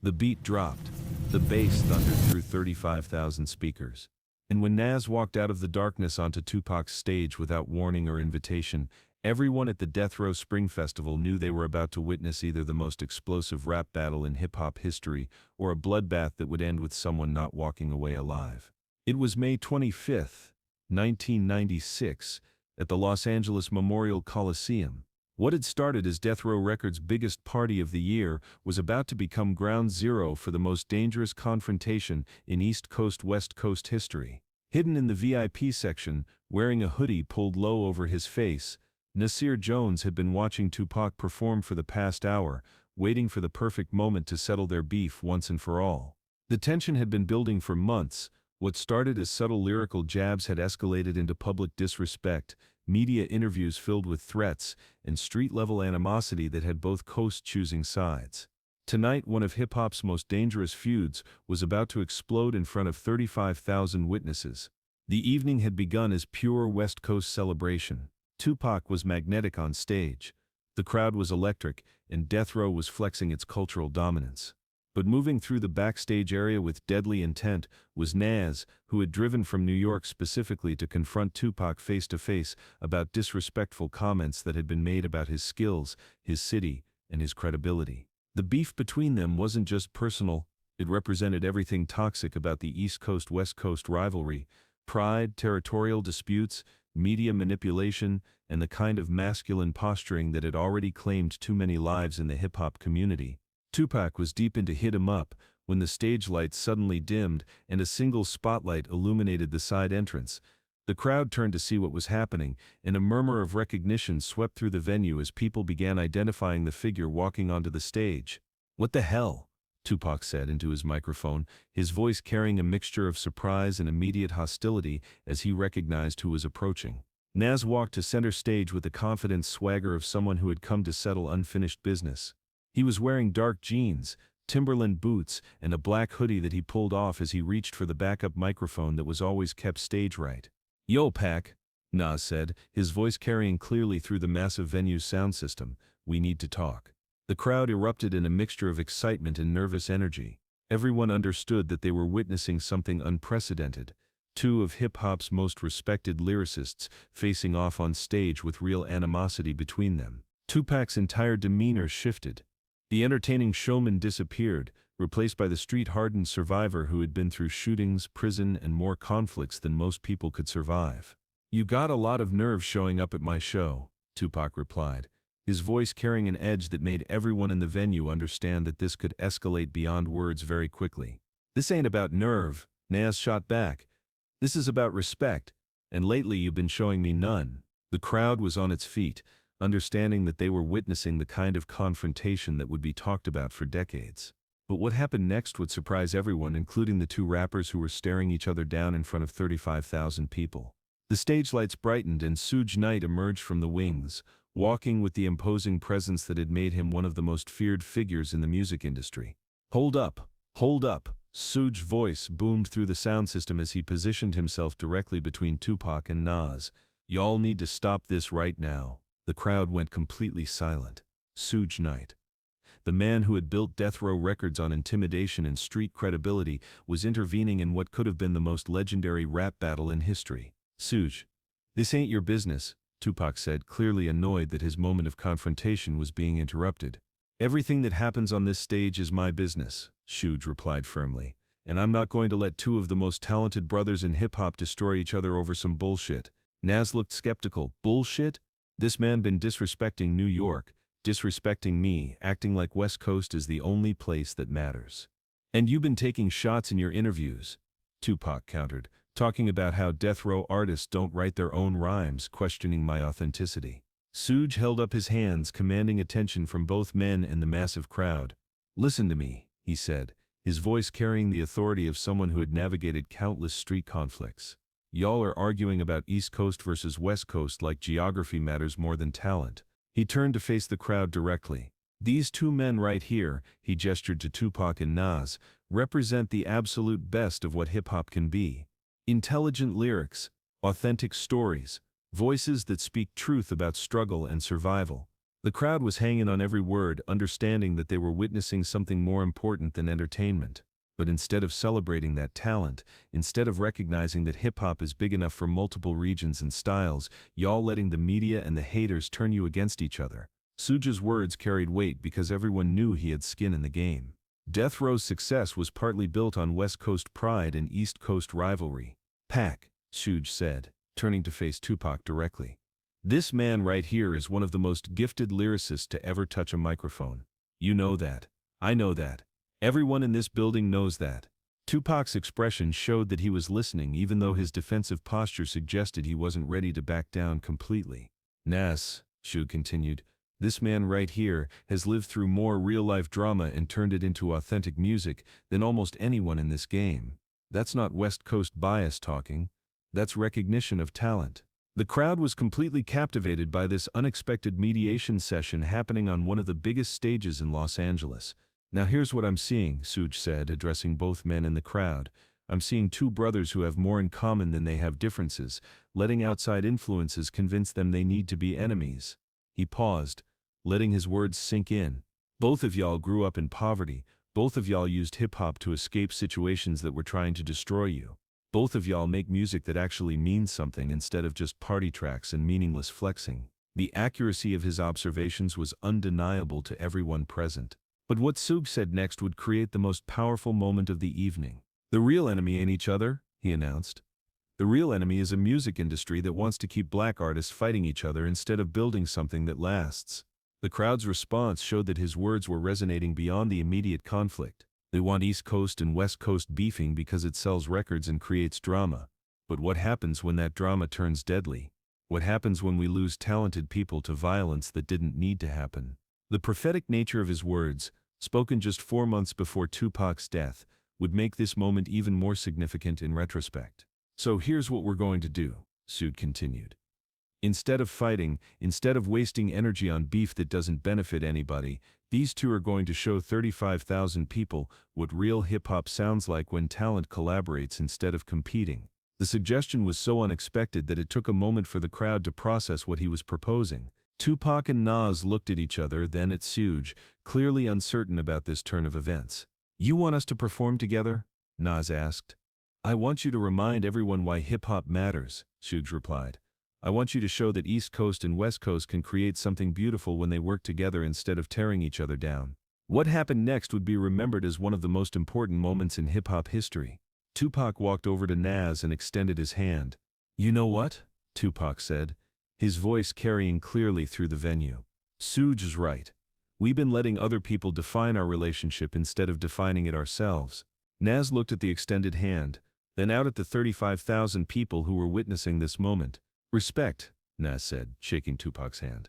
The beat dropped. The bass thundered through 35,000 speakers. And when Nas walked out of the darkness onto Tupac's stage without warning or invitation, everyone at the Death Row Spring Festival knew they were about to witness either the most explosive rap battle in hip-hop history or a bloodbath that would end with someone not walking away alive. It was May 25, 1996, at the Los Angeles Memorial Coliseum. What had started as Death Row Records' biggest party of the year was about to become ground zero for the most dangerous confrontation in East Coast-West Coast history. Hidden in the VIP section, wearing a hoodie pulled low over his face, Nasir Jones had been watching Tupac perform for the past hour, waiting for the perfect moment to settle their beef once and for all. The tension had been building for months. What started as subtle lyrical jabs had escalated into public disrespect, media interviews filled with threats, and street-level animosity that had both coasts choosing sides. Tonight, one of hip-hop's most dangerous feuds was about to explode in front of 35,000 witnesses. The evening had begun as pure West Coast celebration. Tupac was magnetic on stage. The crowd was electric, and Death Row was flexing its cultural dominance. But moving through the backstage area with deadly intent was Nas, who had driven from New York specifically to confront Tupac face-to-face about disrespectful comments that had been made about his skills, his city, and his credibility. The beef between them wasn't just personal, it represented everything toxic about the East Coast-West Coast rivalry: pride, territorial disputes, media manipulation, and the kind of masculine posturing that had already claimed too many lives in the hip-hop community. Tupac was deep into Hit 'Em Up when the stage lights suddenly dimmed and a single spotlight illuminated the side entrance. The crowd turned to see what was happening, and a murmur of recognition swept through the venue as people began identifying the figure walking onto the stage. "What the hell?" Tupac said into his microphone, his voice carrying a mixture of surprise and immediate hostility as he recognized who was approaching. Nas walked to center stage with the confident swagger of someone who had come to settle unfinished business. He was wearing dark jeans, Timberland boots, and a black hoodie that he pulled off as he reached for the backup microphone that was always kept stage right. "Yo, Pac," Nas said, his voice carrying clearly through the massive venue's sound system, "we need to talk." The crowd erupted in a mixture of excitement and nervous energy. Everyone understood that they were witnessing something unprecedented. Two of hip-hop's most respected lyricists facing off on stage with real animosity between them. Tupac's entire demeanor shifted. The entertaining showman disappeared, replaced by the street-hardened survivor who had been through shootings, prison, and more conflicts than most people could survive. "You got a lot of nerve showing up at my show," Tupac replied, his voice carrying an edge that made everyone in the venue understand that this could escalate beyond words very quickly. "This ain't about nerve," Nas shot back. "This is about respect, and lately you've been showing me none." The crowd was on its feet, understanding that they were witnessing the kind of confrontation that would be talked about for decades. But what happened next would surprise everyone, including the two rappers who were staring each other down in front of 35,000 people. The stage lights brightened and SUGE Knight emerged from the wings, walking with the imposing presence that had made him one of the most feared figures in the music industry. "Hold up, hold up," SUGE's voice boomed through the sound system as he positioned himself directly between Tupac and Nas. "Y'all need to stop this right now." The crowd went completely silent. SUGE Knight, the man who had built Death Row Records on intimidation and street credibility, was intervening in what could have been the most legendary rap battle in history. "SUGE, this ain't your business," Tupac said, clearly annoyed that his moment of confrontation was being interrupted. "Everything that happens on this stage is my business," SUGE replied firmly, "and I'm not going to let two of the most talented brothers in hip-hop destroy each other over some bullshit." Nas looked skeptical. "Bullshit? This man been disrespecting New York, disrespecting me, acting like West Coast is the only place that matters. And you've been taking shots in your interviews," Tupac countered, "talking about how death row artists don't write their own rhymes, questioning my authenticity." SUGE held up his hands, commanding attention from both men and the massive crowd. "Listen to me," he said, his voice carrying the authority of someone who had navigated countless street conflicts. "Y'all are arguing about East Coast versus West Coast like geography matters more than talent." He turned to face the crowd directly. "These two men right here," he gestured to Tupac and Nas, "represent the absolute best of what hip-hop can be. Intelligent lyrics, authentic stories, voices that speak truth about struggle and survival. The crowd was hanging on every word, understanding that they were witnessing something more important than entertainment. But instead of celebrating that talent, instead of recognizing that hip-hop is big enough for multiple regions and styles, y'all letting the media and the haters turn you against each other. SUGE's words carried weight because everyone knew he had skin in the game. Death Row's success was partly built on West Coast pride and East Coast rivalry. "Pac," SUGE said, turning to face Tupac directly. "This man right here is one of the most gifted lyricists to ever touch a microphone. You know that. I know that. Everyone in this building knows that." Tupac's expression showed that he was listening, even though his defensive posture suggested he wasn't ready to back down completely. "Nas," SUGE continued, "this man right here has lived through more real-life drama and turned it into authentic music than almost anyone in this game. That's not West Coast bias talking. That's recognition of talent." The crowd was completely captivated by this unexpected mediation session happening on one of the biggest stages in Los Angeles. "Now here's what I'm seeing," SUGE said, addressing both men in the crowd. "I'm seeing two brothers who have more in common than they have differences, letting outside influences convince them they need to be enemies." He paused, letting his words sink in. "Both of y'all grew up in poverty. Both of y'all used hip-hop to escape situations that were trying to destroy you. Both of y'all make music that actually means something instead of just party tracks and meaningless flexing." The accuracy of his observations was undeniable to everyone present. But what SUGE said next would create the most powerful moment of the evening. "The real enemy ain't each other," he announced. "The real enemy is a music industry that wants to keep black artists fighting each other instead of building something that lasts." The crowd's response showed that his words were resonating beyond the immediate conflict. They want East Coast and West Coast beefing because it sells records and creates drama. But what happens when that drama turns deadly? What happens when we lose talented people to violence that didn't need to happen? The prophetic nature of his words, spoken just 4 months before Tupac's death, would make this moment even more significant in retrospect. "So here's what we're going to do," SUGE continued. "Instead of fighting, instead of wasting energy on beef that doesn't benefit anybody, these two are going to show 35,000 people what real hip-hop sounds like when talent collaborates instead of competing." The suggestion was so unexpected that it took a moment for the crowd to process what he was proposing. Tupac and Nas looked at each other, then at SUGE, clearly uncertain about this turn of events. "You want us to perform together?" Nas asked. "I want you to remind everyone why hip-hop matters," SUGE replied. "I want you to show that East Coast and West Coast can create something beautiful when they work together instead of tearing each other down." What happened next would be remembered as one of the most important moments in hip-hop history. Tupac walked over to Nas and extended his hand. "You know what?" Tupac said, his voice carrying clearly through the venue. "SUGE is right. We've been letting other people define our relationship instead of defining it ourselves." Nas looked at the extended hand, then out at the 35,000 people who were witnessing this moment. "Respect," Nas said, shaking Tupac's hand.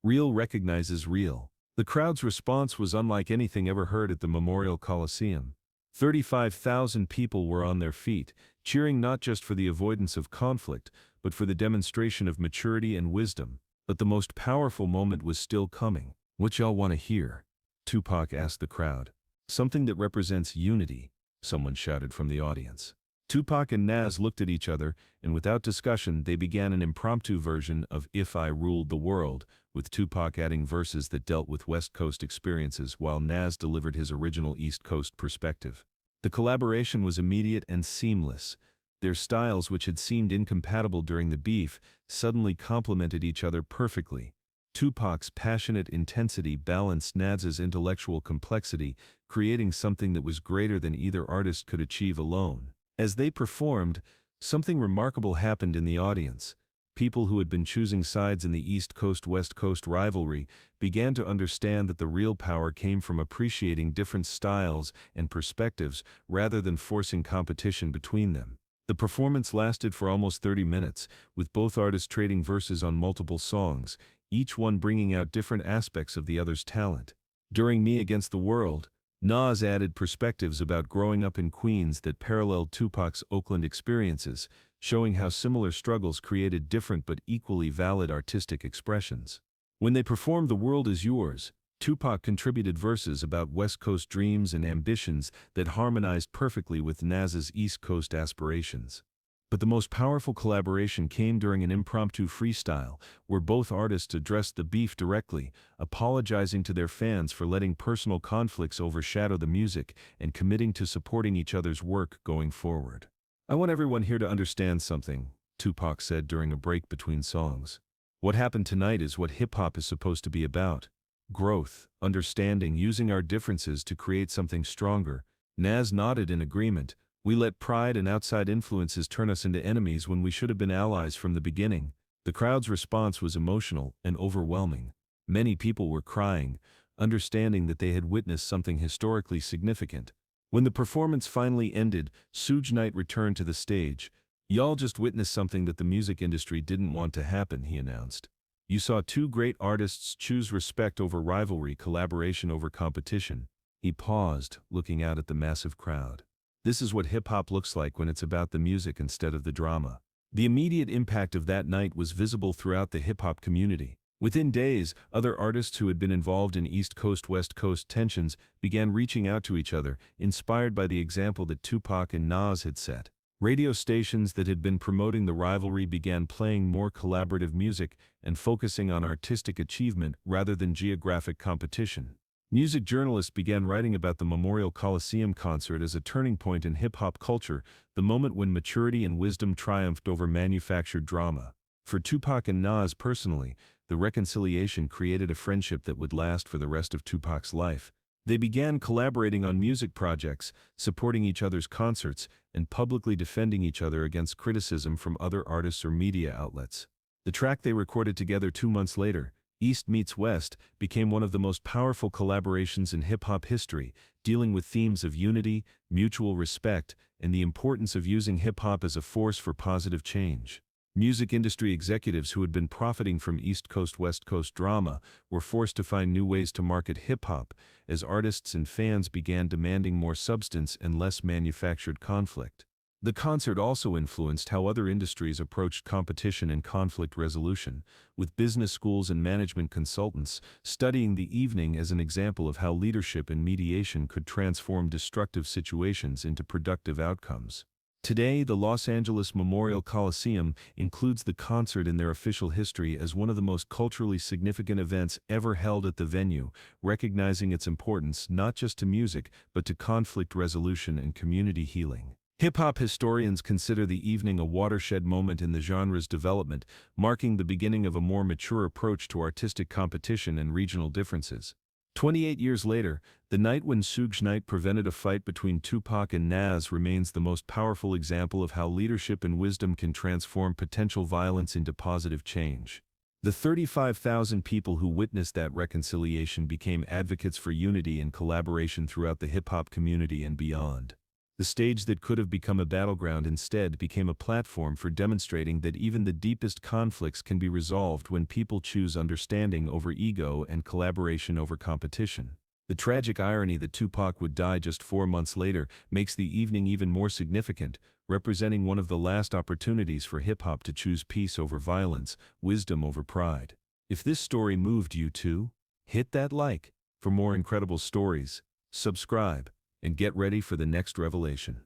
"Real recognizes real." The crowd's response was unlike anything ever heard at the Memorial Coliseum. 35,000 people were on their feet, cheering not just for the avoidance of conflict, but for the demonstration of maturity and wisdom. But the most powerful moment was still coming. "What y'all want to hear?" Tupac asked the crowd. "Something that represents unity," someone shouted from the audience. Tupac and Nas looked at each other, and without discussion they began an impromptu version of "If I Ruled the World," with Tupac adding verses that dealt with West Coast experiences while Nas delivered his original East Coast perspective. The collaboration was immediate and seamless. Their styles, which had seemed incompatible during the beef, suddenly complemented each other perfectly. Tupac's passionate intensity balanced Nas's intellectual complexity, creating something that was greater than either artist could achieve alone. As they performed, something remarkable happened in the audience. People who had been choosing sides in the East Coast-West Coast rivalry began to understand that the real power came from appreciating different styles and perspectives rather than forcing competition between them. The performance lasted for almost 30 minutes, with both artists trading verses on multiple songs, each one bringing out different aspects of the other's talent. During Me Against the World, Nas added perspectives about growing up in Queens that paralleled Tupac's Oakland experiences, showing how similar struggles created different but equally valid artistic expressions. When they performed The World Is Yours, Tupac contributed verses about West Coast dreams and ambitions that harmonized perfectly with Nas's East Coast aspirations. But the most powerful collaboration came during an impromptu freestyle, where both artists addressed the beef directly, apologizing to their fans for letting personal conflicts overshadow the music and committing to supporting each other's work going forward. "I want everyone here to understand something," Tupac said during a break between songs. "What happened tonight is what hip-hop is supposed to be about. Growth, understanding, using our differences to create something stronger." Nas nodded in agreement. "We let pride and outside influences turn us into enemies when we should have been allies from the beginning." The crowd's response was emotional and overwhelming. Many people were crying, understanding that they had witnessed something historically significant. When the performance finally ended, SUGE Knight returned to the stage. "Y'all just witnessed something that the music industry didn't want to happen," he announced. "You saw two great artists choose respect over rivalry, collaboration over competition." He paused, looking out at the massive crowd. "This is what hip-hop looks like when it's about the music instead of the drama." The immediate impact of that night was visible throughout the hip-hop community. Within days, other artists who had been involved in East Coast-West Coast tensions began reaching out to each other, inspired by the example that Tupac and Nas had set. Radio stations that had been promoting the rivalry began playing more collaborative music and focusing on artistic achievement rather than geographic competition. Music journalists began writing about the Memorial Coliseum concert as a turning point in hip-hop culture, the moment when maturity and wisdom triumphed over manufactured drama. For Tupac and Nas personally, the reconciliation created a friendship that would last for the rest of Tupac's life. They began collaborating on music projects, supporting each other's concerts, and publicly defending each other against criticism from other artists or media outlets. The track they recorded together 2 months later, East Meets West, became one of the most powerful collaborations in hip-hop history, dealing with themes of unity, mutual respect, and the importance of using hip-hop as a force for positive change. Music industry executives who had been profiting from East Coast-West Coast drama were forced to find new ways to market hip-hop, as artists and fans began demanding more substance and less manufactured conflict. The concert also influenced how other industries approached competition and conflict resolution, with business schools and management consultants studying the evening as an example of how leadership and mediation could transform destructive situations into productive outcomes. Today, the Los Angeles Memorial Coliseum includes the concert in their official history as one of the most culturally significant events ever held at the venue, recognizing its importance not just to music, but to conflict resolution and community healing. Hip-hop historians consider the evening a watershed moment in the genre's development, marking the beginning of a more mature approach to artistic competition and regional differences. 28 years later, the night when SUGE Knight prevented a fight between Tupac and Nas remains the most powerful example of how leadership and wisdom can transform potential violence into positive change. The 35,000 people who witnessed that reconciliation became advocates for unity and collaboration throughout the hip-hop community and beyond. The stage that could have become a battleground instead became a platform for demonstrating that even the deepest conflicts can be resolved when people choose understanding over ego and collaboration over competition. The tragic irony that Tupac would die just 4 months later makes the evening even more significant, representing one of the last opportunities for hip-hop to choose peace over violence, wisdom over pride. If this story moved you too, hit that like. For more incredible stories, subscribe, and get ready for the next revelation.